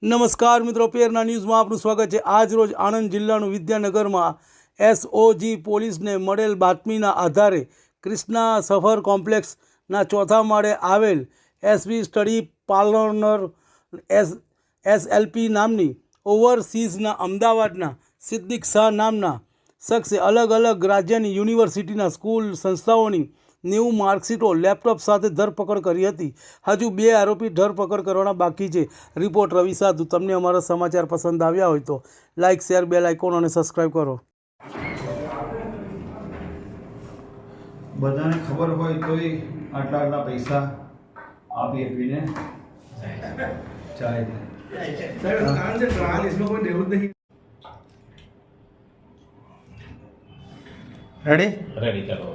નમસ્કાર મિત્રો, પેરના ન્યૂઝમાં આપનું સ્વાગત છે। આજ રોજ આણંદ જિલ્લાનું વિદ્યાનગરમાં એસઓજી પોલીસને મળેલ બાતમીના આધારે ક્રિષ્ના સફર કોમ્પ્લેક્સના ચોથા માળે આવેલ એસવી સ્ટડી પાર્લર એસએલપી નામની ઓવરસીઝના અમદાવાદના સિદ્દીક શાહ નામના શખ્સે અલગ અલગ રાજ્યની યુનિવર્સિટીના સ્કૂલ સંસ્થાઓની 90 માર્કશીટો લેપટોપ સાથે ધરપકડ કરી હતી। હજુ 2 આરોપી ધરપકડ કરવાના બાકી છે। રિપોર્ટ રવિ સાધુ। તમને અમારા સમાચાર પસંદ આવ્યા હોય તો લાઇક, શેર, બેલ આઇકોન અને સબસ્ક્રાઈબ કરો। બધાને ખબર હોય તોય આટલા પૈસા આપી આપીને ચાલે રેડી ચાલો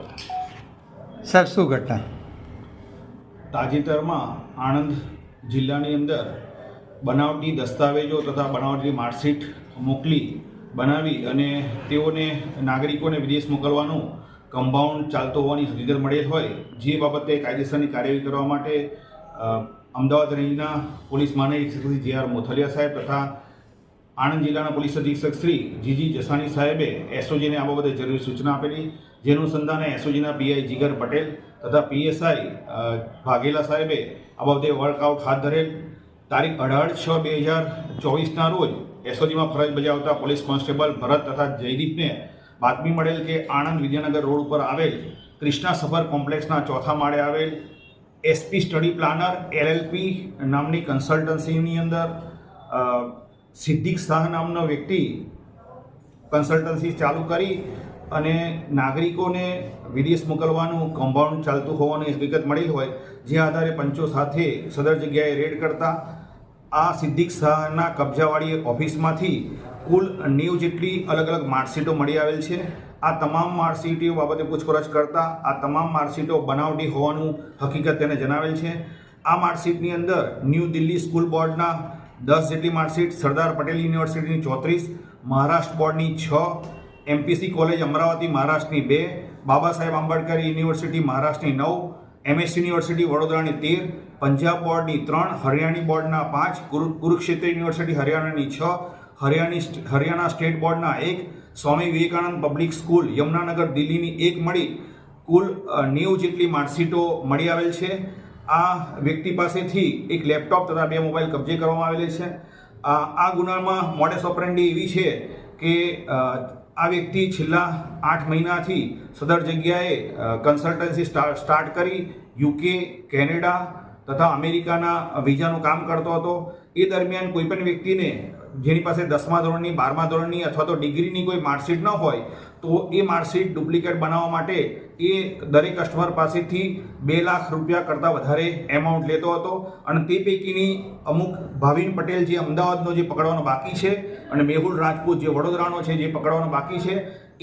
સર, શું ઘટના? તાજેતરમાં આણંદ જિલ્લાની અંદર બનાવટી દસ્તાવેજો તથા બનાવટી માર્કશીટ બનાવી અને તેઓને નાગરિકોને વિદેશ મોકલવાનું કમ્પાઉન્ડ ચાલતો હોવાની હકીકત મળેલ હોય, જે બાબતે કાયદેસરની કાર્યવાહી કરવા માટે અમદાવાદ રેન્જના પોલીસ મહાનિરીક્ષક શ્રી જે.આર. મોથલિયા સાહેબ તથા આણંદ જિલ્લાના પોલીસ અધિક્ષક શ્રી જી.જી. જસાણી સાહેબે એસઓજીને આ બાબતે જરૂરી સૂચના આપેલી, જેનું અનુસંધાને એસઓજીના પીઆઈ જીગર પટેલ તથા પીએસઆઈ વાઘેલા સાહેબે આ બાબતે વર્કઆઉટ હાથ ધરેલ। તારીખ 18/6/2024ના રોજ એસઓજીમાં ફરજ બજાવતા પોલીસ કોન્સ્ટેબલ ભરત તથા જયદીપને બાતમી મળેલ કે આણંદ વિદ્યાનગર રોડ ઉપર આવેલ ક્રિષ્ના સફર કોમ્પ્લેક્સના ચોથા માળે આવેલ એસપી સ્ટડી પ્લાનર એલએલપી નામની કન્સલ્ટન્સીની અંદર સિદ્દીક શાહ નામનો વ્યક્તિ કન્સલ્ટન્સી ચાલુ કરી અને નાગરિકોને વિદેશ મોકલવાનું કમ્પાઉન્ડ ચાલતું હોવાની હકીકત મળી હોય, જે આધારે પંચો સાથે સદર જગ્યાએ રેડ કરતા આ સિદ્દીક શાહના કબજાવાળી ઓફિસમાંથી કુલ 90 જેટલી અલગ અલગ માર્કશીટો મળી આવેલ છે। આ તમામ માર્કશીટો બાબતે પૂછપરછ કરતા આ તમામ માર્કશીટો બનાવટી હોવાનું હકીકત તેને જણાવેલ છે। આ માર્કશીટની અંદર ન્યૂ દિલ્હી સ્કૂલ બોર્ડના 10 જેટલી માર્કશીટ, સરદાર પટેલ યુનિવર્સિટીની 34, મહારાષ્ટ્ર બોર્ડની 6, એમપીસી કોલેજ અમરાવતી મહારાષ્ટ્રની 2, બાબા સાહેબ આંબેડકર યુનિવર્સિટી મહારાષ્ટ્રની 9, એમએસ યુનિવર્સિટી વડોદરાની 13, પંજાબ બોર્ડની 3, હરિયાણી બોર્ડના 5, કુરુક્ષેત્ર યુનિવર્સિટી હરિયાણાની 6, હરિયાણા સ્ટેટ બોર્ડના 1, સ્વામી વિવેકાનંદ પબ્લિક સ્કૂલ યમુનાનગર દિલ્હીની 1 મળી કુલ 90 જેટલી માર્કશીટો મળી આવેલ છે। આ વ્યક્તિ પાસેથી એક લેપટોપ તથા 2 મોબાઈલ કબજે કરવામાં આવેલ છે। આ ગુનામાં મોડસ ઓપરેન્ડી એવી છે કે આ વ્યક્તિ છેલ્લા 8 મહિનાથી સદર જગ્યાએ કન્સલ્ટન્સી સ્ટાર્ટ કરી યુકે, કેનેડા તથા અમેરિકાના વિઝાનું કામ કરતો હતો। એ દરમિયાન કોઈપણ વ્યક્તિને જેની પાસે 10મા ધોરણની, 12મા ધોરણની અથવા તો ડિગ્રીની કોઈ માર્કશીટ ન હોય તો એ માર્કશીટ ડુપ્લિકેટ બનાવવા માટે એ દરેક કસ્ટમર પાસેથી 2 લાખ રૂપિયા કરતાં વધારે એમાઉન્ટ લેતો હતો અને તે પૈકીની અમુક ભાવિન પટેલ જે અમદાવાદનો જે પકડવાનો બાકી છે અને મેહુલ રાજપૂત જે વડોદરાનો છે જે પકડવાનો બાકી છે,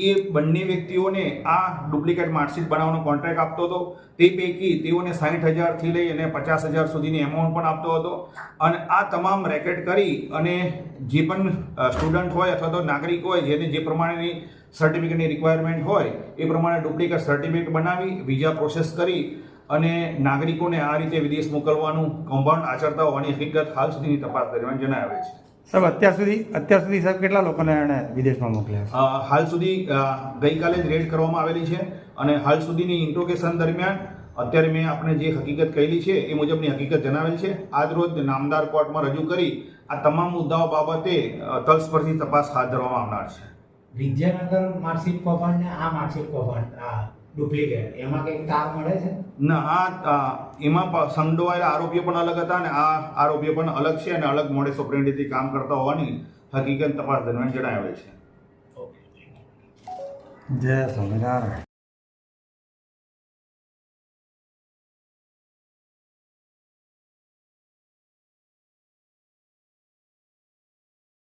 એ બંને વ્યક્તિઓને આ ડુપ્લિકેટ માર્કશીટ બનાવવાનો કોન્ટ્રાક્ટ આપતો હતો। તે પૈકી તેઓને 60,000થી લઈ અને 50,000 સુધીની એમાઉન્ટ પણ આપતો હતો અને આ તમામ રેકેટ કરી અને જે પણ સ્ટુડન્ટ હોય અથવા તો નાગરિક હોય જેને જે પ્રમાણેની સર્ટિફિકેટની રિક્વાયરમેન્ટ હોય એ પ્રમાણે ડુપ્લિકેટ સર્ટિફિકેટ બનાવી વિઝા પ્રોસેસ કરી અને નાગરિકોને આ રીતે વિદેશ મોકલવાનું કમ્પાઉન્ડ આચરતા હોવાની હકીકત હાલ સુધીની તપાસ દરમિયાન જણાવે છે। સાહેબ, અત્યાર સુધી સાહેબ કેટલા લોકોને એણે વિદેશમાં મોકલ્યા? હાલ સુધી ગઈકાલે જ રેડ કરવામાં આવેલી છે અને હાલ સુધીની ઇન્ટ્રોગેશન દરમિયાન અત્યારે મેં આપણે જે હકીકત કહેલી છે એ મુજબની હકીકત જણાવેલ છે। આજ રોજ નામદાર કોર્ટમાં રજૂ કરી આ તમામ મુદ્દાઓ બાબતે તલસ્પર્શી તપાસ હાથ ધરવામાં આવનાર છે। વિદ્યાનગર માર્કશીટ કૌભાંડ ને આ માર્કશીટ કૌભાંડ ડુપ્લિકેટ એમાં કંઈક તાર મળે છે? ના, એમાં સંડોવાયેલા આરોપીઓ પણ અલગ હતા અને આ આરોપીઓ પણ અલગ છે અને અલગ મોડેસ ઓપરેન્ડીથી કામ કરતા હોવાની હકીકત તપાસ દરમિયાન જણાવેલ છે। જય સ્વામિનારાયણ।